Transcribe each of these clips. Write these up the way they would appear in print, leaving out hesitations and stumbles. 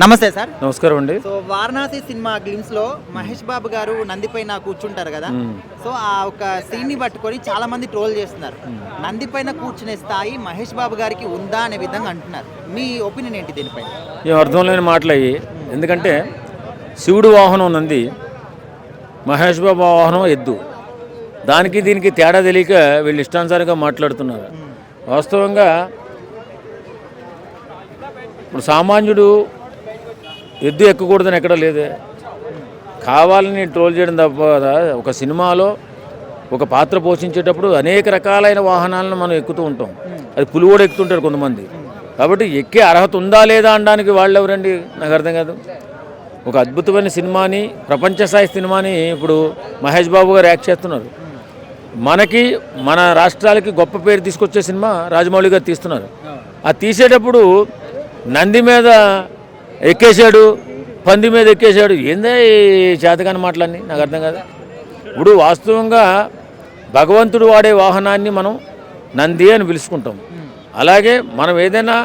నమస్తే సార్. నమస్కారం అండి. సో వారణాసి సినిమా గ్లిమ్స్ లో మహేష్ బాబు గారు నంది పైన కూర్చుంటారు కదా. సో ఆ ఒక సీన్ ని పట్టుకొని చాలా మంది ట్రోల్ చేస్తున్నారు. నంది పైన కూర్చునే స్థాయి మహేష్ బాబు గారికి ఉందా అనే విధంగా అంటున్నారు. మీ ఒపీనియన్ ఏంటి దీనిపై? ఏం అర్థం లేని మాటలయ్యి. ఎందుకంటే శివుడు వాహనం నంది, మహేష్ బాబు వాహనం ఎద్దు. దానికి దీనికి తేడా తెలియక వీళ్ళు ఇష్టానుసారంగా మాట్లాడుతున్నారు. వాస్తవంగా ఇప్పుడు సామాన్యుడు ఎద్దు ఎక్కకూడదని ఎక్కడ లేదే. కావాలని ట్రోల్ చేయడం తప్ప ఒక సినిమాలో ఒక పాత్ర పోషించేటప్పుడు అనేక రకాలైన వాహనాలను మనం ఎక్కుతూ ఉంటాం. అది పులి కూడా ఎక్కుతుంటారు కొంతమంది. కాబట్టి ఎక్కే అర్హత ఉందా లేదా అనడానికి వాళ్ళు ఎవరండి? నాకు అర్థం కాదు. ఒక అద్భుతమైన సినిమాని, ప్రపంచ స్థాయి సినిమాని ఇప్పుడు మహేష్ బాబు గారు యాక్ట్ చేస్తున్నారు. మనకి మన రాష్ట్రాలకి గొప్ప పేరు తీసుకొచ్చే సినిమా రాజమౌళి గారు తీస్తున్నారు. ఆ తీసేటప్పుడు నంది మీద ఎక్కేశాడు, పంది మీద ఎక్కేశాడు. ఏందే ఈ చేతకాని మాటలన్నీ? నాకు అర్థం కాదు. ఇప్పుడు వాస్తవంగా భగవంతుడు వాడే వాహనాన్ని మనం నంది అని పిలుచుకుంటాం. అలాగే మనం ఏదైనా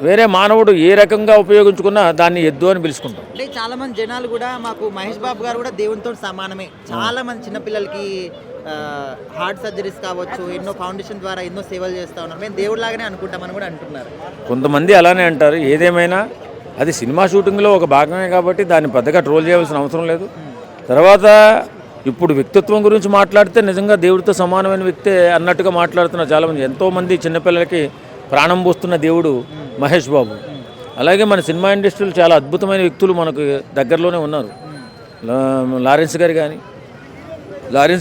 వేరే మానవుడు ఏ రకంగా ఉపయోగించుకున్నా దాన్ని ఎద్దు అని పిలుచుకుంటాం. అంటే చాలా మంది జనాలు కూడా మాకు మహేష్ బాబు గారు కూడా దేవునితో సమానమే. చాలా మంది చిన్నపిల్లలకి హార్ట్ సర్జరీస్ కావచ్చు, ఎన్నో ఫౌండేషన్ ద్వారా ఎన్నో సేవలు చేస్తూ ఉన్నారు. మేము దేవుడు లాగానే అనుకుంటామని కూడా అంటున్నారు. కొంతమంది అలానే అంటారు. ఏదేమైనా అది సినిమా షూటింగ్లో ఒక భాగమే కాబట్టి దాన్ని పెద్దగా ట్రోల్ చేయాల్సిన అవసరం లేదు. తర్వాత ఇప్పుడు వ్యక్తిత్వం గురించి మాట్లాడితే నిజంగా దేవుడితో సమానమైన వ్యక్తే అన్నట్టుగా మాట్లాడుతున్నారు చాలామంది. ఎంతోమంది చిన్నపిల్లలకి ప్రాణం పోస్తున్న దేవుడు మహేష్ బాబు. అలాగే మన సినిమా ఇండస్ట్రీలో చాలా అద్భుతమైన వ్యక్తులు మనకు దగ్గరలోనే ఉన్నారు. లారెన్స్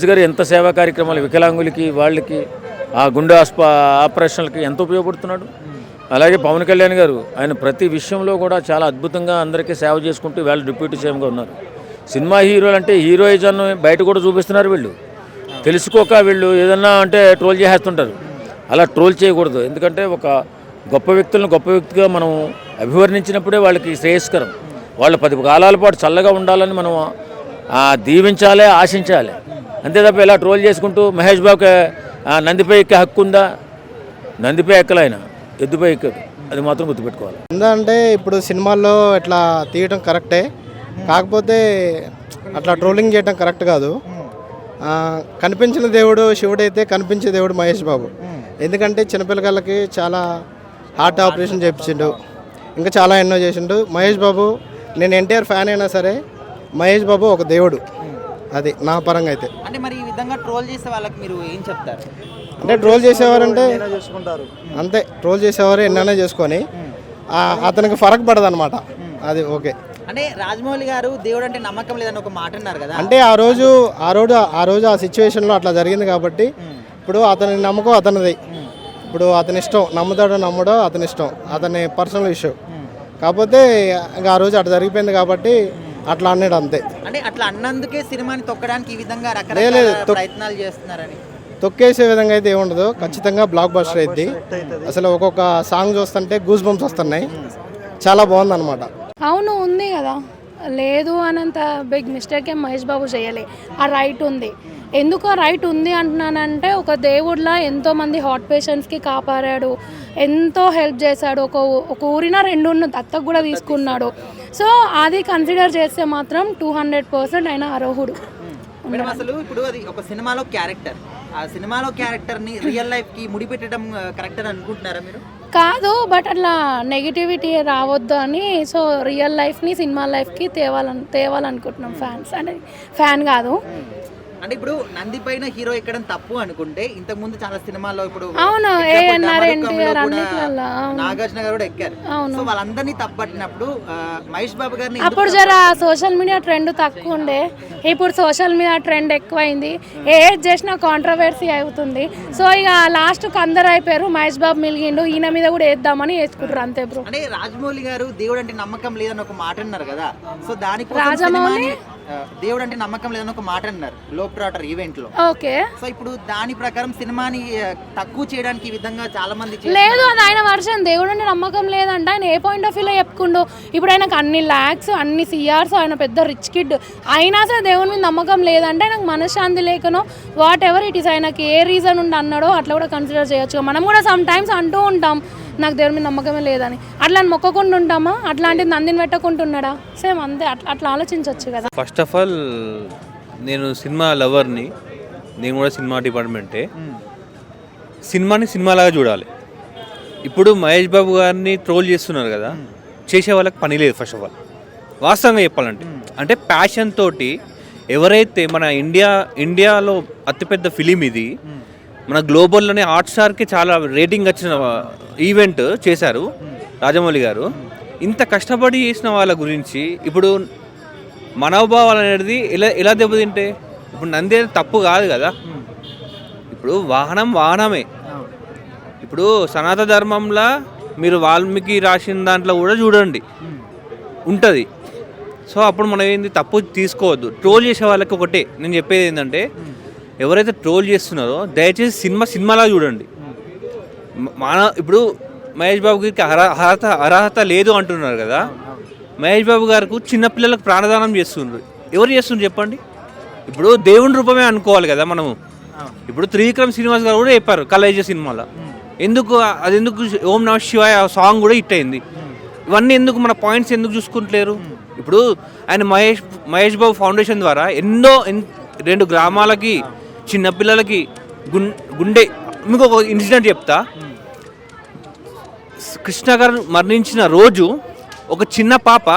గారు ఎంత సేవా కార్యక్రమాలు వికలాంగులకి, వాళ్ళకి ఆ గుండె ఆపరేషన్లకి ఎంత ఉపయోగపడుతున్నాడు. అలాగే పవన్ కళ్యాణ్ గారు ఆయన ప్రతి విషయంలో కూడా చాలా అద్భుతంగా అందరికీ సేవ చేసుకుంటూ వాళ్ళు డిప్యూటీ సీఎంగా ఉన్నారు. సినిమా హీరోలు అంటే హీరోయిజం బయట కూడా చూపిస్తున్నారు. వీళ్ళు తెలుసుకోక వీళ్ళు ఏదన్నా అంటే ట్రోల్ చేసేస్తుంటారు. అలా ట్రోల్ చేయకూడదు. ఎందుకంటే ఒక గొప్ప వ్యక్తులను గొప్ప వ్యక్తిగా మనం అభివర్ణించినప్పుడే వాళ్ళకి శ్రేయస్కరం. వాళ్ళు 10 కాలాల పాటు చల్లగా ఉండాలని మనం దీవించాలి, ఆశించాలి. అంతే తప్ప ఇలా ట్రోల్ చేసుకుంటూ మహేష్ బాబుకి నందిపై ఎక్కే హక్కు ఉందా? నందిపై ఎక్కలైన ఎద్దుపై ఎక్కాడు. అది మాత్రం గుర్తుపెట్టుకోవాలి. ఎందుకంటే ఇప్పుడు సినిమాల్లో ఇట్లా తీయడం కరెక్టే, కాకపోతే అట్లా ట్రోలింగ్ చేయడం కరెక్ట్ కాదు. కనిపించిన దేవుడు శివుడైతే కనిపించే దేవుడు మహేష్ బాబు. ఎందుకంటే చిన్నపిల్లలకి చాలా హార్ట్ ఆపరేషన్ చేయించిండు, ఇంకా చాలా ఎన్నో చేసిండు మహేష్ బాబు. నేను ఎన్టీఆర్ ఫ్యాన్ అయినా సరే మహేష్ బాబు ఒక దేవుడు. అది నా పరంగా అయితే. అంటే మరి ఈ విధంగా ట్రోల్ చేసే వాళ్ళకి మీరు ఏం చెప్తారు? అంటే ట్రోల్ చేసేవారంటే అంతే, ట్రోల్ చేసేవారు ఎన్నైనా చేసుకొని అతనికి ఫరక్ పడదు అనమాట. అది ఓకే. అంటే రాజమౌళి గారు దేవుడు అంటే నమ్మకం లేదని ఒక మాట అన్నారు కదా. అంటే ఆ రోజు ఆ సిచ్యువేషన్లో అట్లా జరిగింది కాబట్టి ఇప్పుడు అతని నమ్మకం అతనిది. ఇప్పుడు అతని ఇష్టం, నమ్ముతాడో నమ్మడో అతని ఇష్టం, అతని పర్సనల్ ఇష్యూ. కాకపోతే ఇంకా ఆ రోజు అట్లా జరిగిపోయింది కాబట్టి అట్లా అన్నాడు అంతే. అంటే అట్లా అన్నందుకే సినిమాని తొక్కడానికి ఈ విధంగా రకరకాల ప్రయత్నాలు చేస్తున్నారని. తొక్కేసే విధంగా అయితే ఏముండదు, ఖచ్చితంగా బ్లాక్ బస్టర్ అయింది. అసలు ఒక్కొక్క సాంగ్ చూస్తుంటే గూస్ బంప్స్ వస్తున్నాయి. చాలా బాగుంది అనమాట. అవును, ఉంది కదా. లేదు అనంత బిగ్ మిస్టేక్ ఏం మహేష్ బాబు చేయలే. ఆ రైట్ ఉంది. ఎందుకు ఆ రైట్ ఉంది అంటున్నానంటే, ఒక దేవుడిలా ఎంతోమంది హార్ట్ పేషెంట్స్కి కాపాడాడు, ఎంతో హెల్ప్ చేశాడు. ఒక ఊరిన 2 దత్తకు కూడా తీసుకున్నాడు. సో అది కన్సిడర్ చేస్తే మాత్రం 200% ఆయన అర్హుడు. అసలు ఇప్పుడు అది ఒక సినిమాలో క్యారెక్టర్, ఆ సినిమాలో క్యారెక్టర్ని రియల్ లైఫ్కి ముడిపెట్టడం కరెక్ట్ అని అనుకుంటున్నారా మీరు? కాదు, బట్ అట్లా నెగిటివిటీ రావద్దు అని సో రియల్ లైఫ్ని సినిమా లైఫ్కి తేవాలనుకుంటున్నాం ఫ్యాన్స్. అంటే ఫ్యాన్ కాదు. అంటే ఇప్పుడు నంది పైన హీరో ఎక్కడం తప్పు అనుకుంటే, ఇంతకు ముందు చాలా సినిమాల్లో ఇప్పుడు నాగార్జున గారు కూడా ఎక్కారు. సో వాళ్ళందరినీ తప్పట్టినప్పుడు మహేష్ బాబు గారిని అప్పుడు జర సోషల్ మీడియా ట్రెండ్ తక్కువ ఉండే, ఇప్పుడు సోషల్ మీడియా ట్రెండ్ ఎక్కువైంది. ఏది చేసినా కాంట్రవర్సీ అవుతుంది. సో ఇక లాస్ట్ అందరు అయిపోయారు, మహేష్ బాబు మిలిగిండు, ఈయన మీద కూడా వేద్దామని వేసుకుంటారు అంతే బ్రో. అంటే రాజమౌళి గారు దేవుడు అంటే నమ్మకం లేదని ఒక మాట అన్నారు కదా. సో దానికి రాజమౌళి దేవుడు అంటే నమ్మకం లేదని ఒక మాట అన్నారు లోప్రాటర్ ఈవెంట్ లో. ఓకే. సో ఇప్పుడు దాని ప్రకారం సినిమాని తక్కువ చేయడానికి ఈ విధంగా చాలా మంది లేదు, అది ఆయన వర్షన్. దేవుడు అంటే నమ్మకం లేదంటే ఆయన ఏ పాయింట్ ఆఫ్ వ్యూలో చెప్పుకుండు. ఇప్పుడు ఆయనకు అన్ని ల్యాక్స్, అన్ని సిఆర్స్, ఆయన పెద్ద రిచ్ కిడ్ అయినా సరే దేవుడి మీద నమ్మకం లేదంటే నాకు మనశ్శాంతి లేకనో వాట్ ఎవర్ ఇట్ ఈస్, ఆయనకి ఏ రీజన్ ఉండి అన్నాడో అట్లా కూడా కన్సిడర్ చేయొచ్చు. మనం కూడా సమ్ టైమ్స్ అంటూ ఉంటాం నాకు దేవుడి మీద నమ్మకమే లేదని. అట్లా మొక్కకుండా ఉంటామా? అట్లాంటిది నందిని పెట్టకుంటున్నాడా? సేమ్ అంతే. అట్లా ఆలోచించవచ్చు కదా. ఫస్ట్ ఆఫ్ ఆల్ నేను సినిమా లవర్ని, నేను కూడా సినిమా డిపార్ట్మెంటే. సినిమాని సినిమాలాగా చూడాలి. ఇప్పుడు మహేష్ బాబు గారిని ట్రోల్ చేస్తున్నారు కదా, చేసే వాళ్ళకి పని లేదు. ఫస్ట్ ఆఫ్ ఆల్ వాస్తవంగా చెప్పాలంటే, అంటే ప్యాషన్ తోటి ఎవరైతే మన ఇండియాలో అతిపెద్ద ఫిలిం ఇది, మన గ్లోబల్లోనే హాట్స్టార్కి చాలా రేటింగ్ వచ్చిన ఈవెంట్ చేశారు రాజమౌళి గారు. ఇంత కష్టపడి చేసిన వాళ్ళ గురించి ఇప్పుడు మనోభావాలు అనేది ఎలా దెబ్బతింటే, ఇప్పుడు నంది తప్పు కాదు కదా. ఇప్పుడు వాహనమే. ఇప్పుడు సనాతన ధర్మంలో మీరు వాల్మీకి రాసిన దాంట్లో కూడా చూడండి ఉంటుంది. సో అప్పుడు మనం ఏంది తప్పు తీసుకోవద్దు. ట్రోల్ చేసే వాళ్ళకి ఒకటే నేను చెప్పేది ఏంటంటే, ఎవరైతే ట్రోల్ చేస్తున్నారో దయచేసి సినిమాలా చూడండి. ఇప్పుడు మహేష్ బాబు గారికి అర్హత లేదు అంటున్నారు కదా. మహేష్ బాబు గారికి చిన్నపిల్లలకు ప్రాణదానం చేస్తున్నారు. ఎవరు చేస్తున్నారు చెప్పండి? ఇప్పుడు దేవుని రూపమే అనుకోవాలి కదా మనము. ఇప్పుడు త్రివిక్రమ్ శ్రీనివాస్ గారు కూడా చెప్పారు కలేజ సినిమాలో. ఎందుకు ఓం నమ శివాయ సాంగ్ కూడా హిట్ అయింది. ఇవన్నీ ఎందుకు, మన పాయింట్స్ ఎందుకు చూసుకుంటలేరు? ఇప్పుడు ఆయన మహేష్ బాబు ఫౌండేషన్ ద్వారా 2 గ్రామాలకి, చిన్నపిల్లలకి గుండె. మీకు ఒక ఇన్సిడెంట్ చెప్తా. కృష్ణ గారు మరణించిన రోజు ఒక చిన్న పాప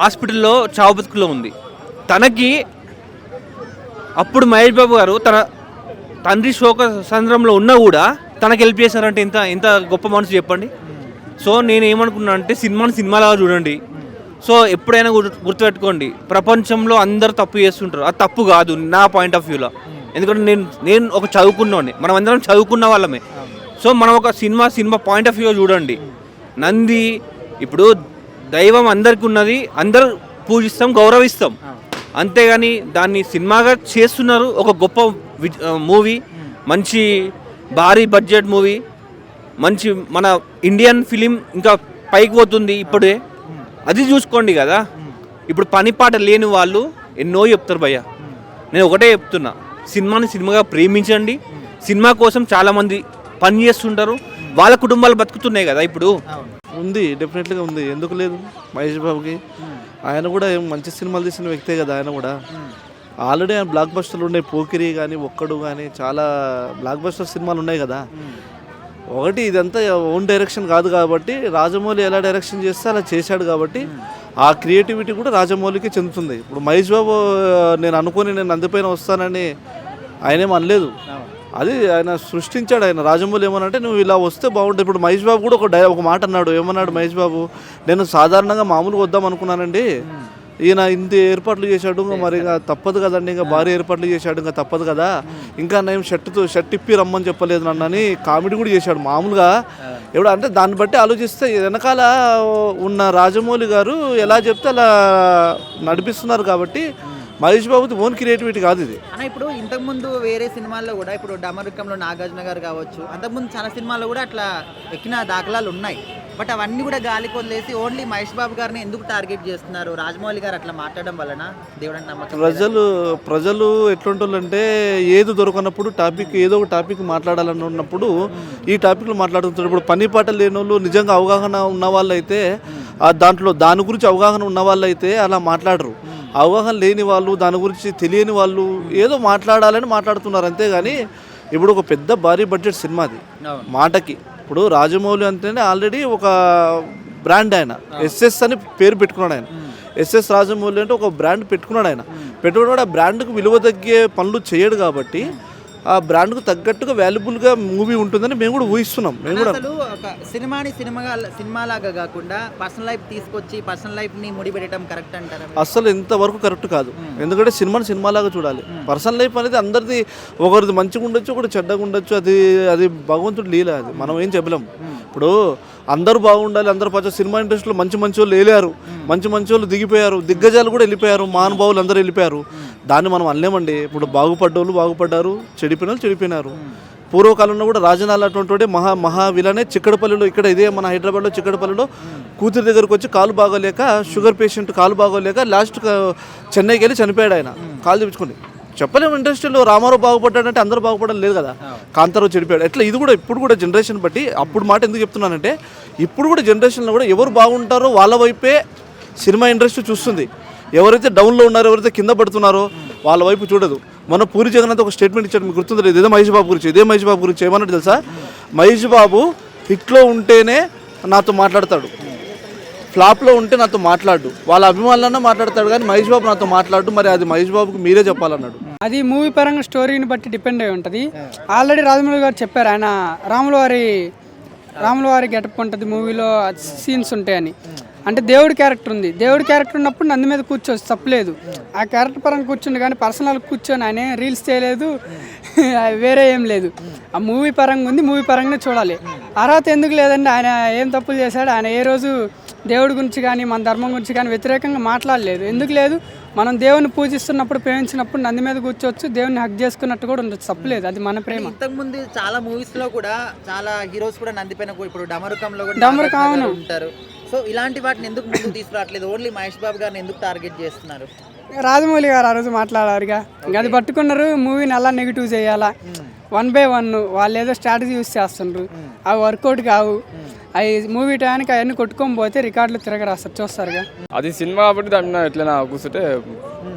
హాస్పిటల్లో చావు బతుకులో ఉంది. తనకి అప్పుడు మహేష్ బాబు గారు తన తండ్రి శోక సంద్రంలో ఉన్నా కూడా తనకి హెల్ప్ చేశారంటే ఎంత గొప్ప మనసు చెప్పండి. సో నేను ఏమనుకున్నా అంటే, సినిమాలాగా చూడండి. సో ఎప్పుడైనా గుర్తుపెట్టుకోండి, ప్రపంచంలో అందరు తప్పు చేస్తుంటారు. అది తప్పు కాదు నా పాయింట్ ఆఫ్ వ్యూలో. ఎందుకంటే నేను ఒక చదువుకున్నవాడిని, మనం అందరం చదువుకున్న వాళ్ళమే. సో మనం ఒక సినిమా పాయింట్ ఆఫ్ వ్యూ చూడండి. నంది ఇప్పుడు దైవం అందరికీ ఉన్నది, అందరు పూజిస్తాం, గౌరవిస్తాం. అంతేగాని దాన్ని సినిమాగా చేస్తున్నారు. ఒక గొప్ప మూవీ, మంచి భారీ బడ్జెట్ మూవీ, మంచి మన ఇండియన్ ఫిలిం ఇంకా పైకి పోతుంది ఇప్పుడే. అది చూసుకోండి కదా. ఇప్పుడు పని పాట లేని వాళ్ళు ఎన్నో చెప్తారు భయ్య. నేను ఒకటే చెప్తున్నా, సినిమాగా ప్రేమించండి. సినిమా కోసం చాలామంది పని చేస్తుంటారు, వాళ్ళ కుటుంబాలు బతుకుతున్నాయి కదా. ఇప్పుడు ఉంది, డెఫినెట్గా ఉంది. ఎందుకు లేదు? మహేష్ బాబుకి ఆయన కూడా మంచి సినిమాలు తీసిన వ్యక్తే కదా. ఆయన కూడా ఆల్రెడీ ఆయన బ్లాక్ బస్టర్లు ఉన్నాయి. పోకిరి కానీ, ఒక్కడు కానీ చాలా బ్లాక్ బస్టర్ సినిమాలు ఉన్నాయి కదా. ఒకటి ఇదంతా ఓన్ డైరెక్షన్ కాదు కాబట్టి, రాజమౌళి ఎలా డైరెక్షన్ చేస్తే అలా చేశాడు కాబట్టి ఆ క్రియేటివిటీ కూడా రాజమౌళికి చెందుతుంది. ఇప్పుడు మహేష్ బాబు నేను నందిపైన వస్తానని ఆయనేం అనలేదు. అది ఆయన సృష్టించాడు. ఆయన రాజమౌళి ఏమనంటే, నువ్వు ఇలా వస్తే బాగుంటుంది. ఇప్పుడు మహేష్ బాబు కూడా ఒక మాట అన్నాడు. ఏమన్నాడు మహేష్ బాబు? నేను సాధారణంగా మామూలుగా వద్దాం అనుకున్నానండి, ఈయన ఇంత ఏర్పాట్లు చేశాడు, మరి ఇంకా తప్పదు కదండి, ఇంకా భారీ ఏర్పాట్లు చేశాడు, ఇంకా తప్పదు కదా, ఇంకా నేను షర్ట్ ఇప్పి రమ్మని చెప్పలేదు నన్ను అని కామెడీ కూడా చేశాడు. మామూలుగా ఎవడు అంటే దాన్ని బట్టి ఆలోచిస్తే వెనకాల ఉన్న రాజమౌళి గారు ఎలా చెప్తే అలా నడిపిస్తున్నారు కాబట్టి మహేష్ బాబుది ఓన్ క్రియేటివిటీ కాదు ఇది. అన్న ఇప్పుడు ఇంతకుముందు వేరే సినిమాల్లో కూడా, ఇప్పుడు డమరుకంలో నాగార్జున గారు కావచ్చు, అంతకుముందు చాలా సినిమాల్లో కూడా అట్లా ఎక్కిన దాఖలాలు ఉన్నాయి. బట్ అవన్నీ కూడా గాలికి వదిలేసి ఓన్లీ మహేష్ బాబు గారిని ఎందుకు టార్గెట్ చేస్తున్నారు? రాజమౌళి గారు అట్లా మాట్లాడడం వలన దేవుడు అంటే నమ్మకం. ప్రజలు ఎట్లుంటారంటే, ఏది దొరకనప్పుడు ఏదో ఒక టాపిక్ మాట్లాడాలన్నప్పుడు ఈ టాపిక్లు మాట్లాడుతుంటారు. ఇప్పుడు పని పాట లేని వాళ్ళు, నిజంగా అవగాహన ఉన్న వాళ్ళు అయితే దాని గురించి అవగాహన ఉన్న వాళ్ళు అయితే అలా మాట్లాడరు. అవగాహన లేని వాళ్ళు, దాని గురించి తెలియని వాళ్ళు ఏదో మాట్లాడాలని మాట్లాడుతున్నారు. అంతేగాని ఇప్పుడు ఒక పెద్ద భారీ బడ్జెట్ సినిమా అది మాటకి. ఇప్పుడు రాజమౌళి అంటేనే ఆల్రెడీ ఒక బ్రాండ్. ఆయన ఎస్ఎస్ అని పేరు పెట్టుకున్నాడు. ఆయన ఎస్ఎస్ రాజమౌళి అంటే ఒక బ్రాండ్ పెట్టుకున్నాడు. ఆయన పెట్టుకున్నాడు. ఆ బ్రాండ్కి విలువ తగ్గే పనులు చేయడు కాబట్టి ఆ బ్రాండ్కు తగ్గట్టుగా వాల్యుబుల్గా మూవీ ఉంటుందని మేము కూడా ఊహిస్తున్నాం. మేము కూడా అసలు ఒక సినిమాలాగా కాకుండా పర్సనల్ లైఫ్ తీసుకొచ్చి పర్సనల్ లైఫ్ని ముడిపెట్టడం కరెక్ట్ అంటారా? అసలు ఎంతవరకు కరెక్ట్ కాదు. ఎందుకంటే సినిమాలాగా చూడాలి. పర్సనల్ లైఫ్ అనేది అందరిది, ఒకరిది మంచిగా ఉండొచ్చు, ఒకటి చెడ్డగా ఉండొచ్చు. అది భగవంతుడు లీల. అది మనం ఏం చెప్పలేం. ఇప్పుడు అందరూ బాగుండాలి, అందరూ సినిమా ఇండస్ట్రీలో మంచి వాళ్ళు వెళ్ళారు, మంచి వాళ్ళు దిగిపోయారు, దిగ్గజాలు కూడా వెళ్ళిపోయారు, మహానుభావులు అందరూ వెళ్ళిపోయారు. దాన్ని మనం అనలేమండి. ఇప్పుడు బాగుపడ్డోళ్ళు బాగుపడ్డారు, చెడిపోయిన వాళ్ళు చెడిపోయినారు. పూర్వకాలంలో కూడా రాజనాలు అటువంటి మహా విలనే చిక్కడపల్లిలో, ఇక్కడ ఇదే మన హైదరాబాద్లో చిక్కడపల్లిలో కూతురి దగ్గరకు వచ్చి కాలు బాగోలేక, షుగర్ పేషెంట్ కాలు బాగోలేక లాస్ట్ చెన్నైకి వెళ్ళి చనిపోయాడు. ఆయన కాలు చూపించుకోండి. చెప్పలేము. ఇండస్ట్రీలో రామారావు బాగుపడ్డాడంటే అందరూ బాగుపడడం లేదు కదా, కాంతారావు చెడిపోయాడు. ఎట్లా ఇది కూడా ఇప్పుడు కూడా జనరేషన్ బట్టి అప్పుడు మాట ఎందుకు చెప్తున్నానంటే ఇప్పుడు కూడా జనరేషన్లో కూడా ఎవరు బాగుంటారో వాళ్ళ వైపే సినిమా ఇండస్ట్రీ చూస్తుంది. ఎవరైతే డౌన్లో ఉన్నారో, ఎవరైతే కింద పడుతున్నారో వాళ్ళ వైపు చూడదు. మన పూరి జగన్నాథ్ ఒక స్టేట్మెంట్ ఇచ్చాడు, మీకు గుర్తుందో లేదు, ఇదే మహేష్ బాబు గురించి ఏమన్నట్టు తెలుసా, మహేష్ బాబు హిట్లో ఉంటేనే నాతో మాట్లాడతాడు, ఫ్లాప్లో ఉంటే నాతో మాట్లాడు, వాళ్ళ అభిమానులన్నా మాట్లాడతాడు కానీ మహేష్ బాబు నాతో మాట్లాడు. మరి అది మహేష్ బాబుకి మీరే చెప్పాలన్నాడు. అది మూవీ పరంగా స్టోరీని బట్టి డిపెండ్ అయి ఉంటుంది. ఆల్రెడీ రాజమౌళి గారు చెప్పారు, ఆయన రాముల వారి గెటప్ ఉంటుంది మూవీలో, సీన్స్ ఉంటాయని. అంటే దేవుడి క్యారెక్టర్ ఉంది, దేవుడి క్యారెక్టర్ ఉన్నప్పుడు నంది మీద కూర్చోవచ్చు, తప్పలేదు. ఆ క్యారెక్టర్ పరంగా కూర్చుండి కానీ పర్సనల్ కూర్చొని ఆయన రీల్స్ చేయలేదు, వేరే ఏం లేదు. ఆ మూవీ పరంగా ఉంది, మూవీ పరంగానే చూడాలి. అర్హత ఎందుకు లేదండి, ఆయన ఏం తప్పులు చేశాడు, ఆయన ఏ రోజు దేవుడి గురించి కానీ మన ధర్మం గురించి కానీ వ్యతిరేకంగా మాట్లాడలేదు. ఎందుకు లేదు, మనం దేవుని పూజిస్తున్నప్పుడు, ప్రేమించినప్పుడు నంది మీద కూర్చోవచ్చు, దేవుని హక్ చేసుకున్నట్టు కూడా ఉండొచ్చు, తప్పలేదు. అది మన ప్రేమ. ఇంతకుముందు చాలా మూవీస్ లో కూడా చాలా హీరోస్ కూడా నంది పైన ఇప్పుడు డమరుకంలో కూడా డమరుకం, అవును. ఉంటారు. సో ఇలాంటి వాటిని ఎందుకు ముందుకు తీసుకురావట్లేదు, ఓన్లీ మహేష్ బాబు గారిని ఎందుకు టార్గెట్ చేస్తున్నారు? రాజమౌళి గారు ఆ రోజు మాట్లాడారుగా, ఇంకా అది పట్టుకున్నారు. మూవీని ఎలా నెగిటివ్ చేయాలా, 1 by 1 వాళ్ళు ఏదో స్ట్రాటజీ యూస్ చేస్తుండ్రు, అవి వర్కౌట్ కావు. అవి మూవీ టైంకి అవన్నీ కొట్టుకొని పోతే రికార్డులు తిరగరాస్తారు, చూస్తారుగా. అది సినిమా కాబట్టి దాన్ని ఎట్లైనా కూర్చుంటే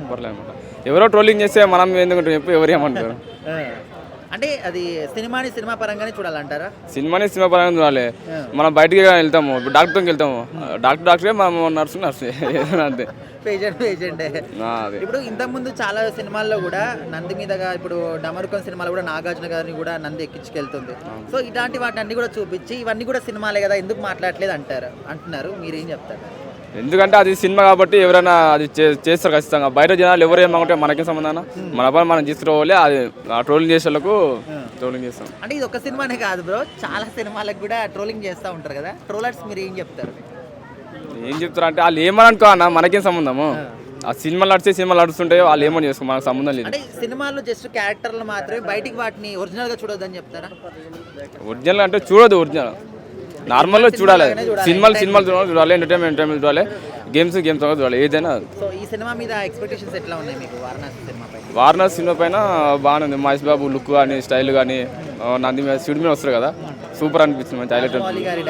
పర్లేదు అనమాట. ఎవరో ట్రోలింగ్ చేస్తే మనం ఎందుకంటే చెప్పి ఎవరు ఏమంటారు. అంటే అది సినిమా పరంగానే చూడాలంటారా? సినిమాని సినిమా పరంగా చూడాలి. మనం బయటికి వెళ్తాము, డాక్టర్కి వెళ్తాము, డాక్టరే మనం నర్సు అంతే. పేషెంట్. ఇప్పుడు ఇంతకుముందు చాలా సినిమాల్లో కూడా నంది మీదగా, ఇప్పుడు డమరుకం సినిమాలో కూడా నాగార్జున గారిని కూడా నంది ఎక్కించుకెళ్తుంది. సో ఇలాంటి వాటి అన్ని కూడా చూపించి ఇవన్నీ కూడా సినిమాలే కదా, ఎందుకు మాట్లాడలేదు అంటున్నారు, మీరేం చెప్తారు? ఎందుకంటే అది సినిమా కాబట్టి ఎవరైనా అది చేస్తారు ఖచ్చితంగా. బయట జనాలు ఎవరు ఏమంటే మనకేం సంబంధం, మన పని మనం తీసుకురావాలి. అది ట్రోలింగ్ చేసే వాళ్ళకు ట్రోలింగ్ చేస్తాం. అంటే ఇది ఒక సినిమానే కాదు బ్రో, చాలా సినిమాలకు కూడా ట్రోలింగ్ చేస్తూ ఉంటారు కదా, ట్రోలర్స్ మీరు ఏం చెప్తారు? ఏం చెప్తారు అంటే వాళ్ళు ఏమని అనుకో అన్న, మనకేం సంబంధము. ఆ సినిమాలు నడుస్తుంటాయో వాళ్ళు ఏమని చేసుకో, మనకు సంబంధం లేదు. అంటే సినిమాల్లో జస్ట్ క్యారెక్టర్లు మాత్రమే, బయటికి వాటిని ఒరిజినల్గా చూడొద్దని చెప్తారా? ఒరిజినల్ అంటే చూడదు, ఒరిజినల్ నార్మల్గా చూడాలి. సినిమాలు చూడాలి, ఎంటర్టైన్మెంట్ చూడాలి, గేమ్స్ చూడాలి, ఏదైనా. సో ఈ సినిమా మీద ఎక్స్పెక్టేషన్స్ ఎట్లా ఉన్నాయి మీకు? వారణాసి సినిమా పైన బాగానే ఉంది. మహేష్ బాబు లుక్ కానీ, స్టైల్ కానీ, నంది మీద శివుడి మీద వస్తారు కదా, సూపర్ అనిపించింది, మంచి హైలైట్.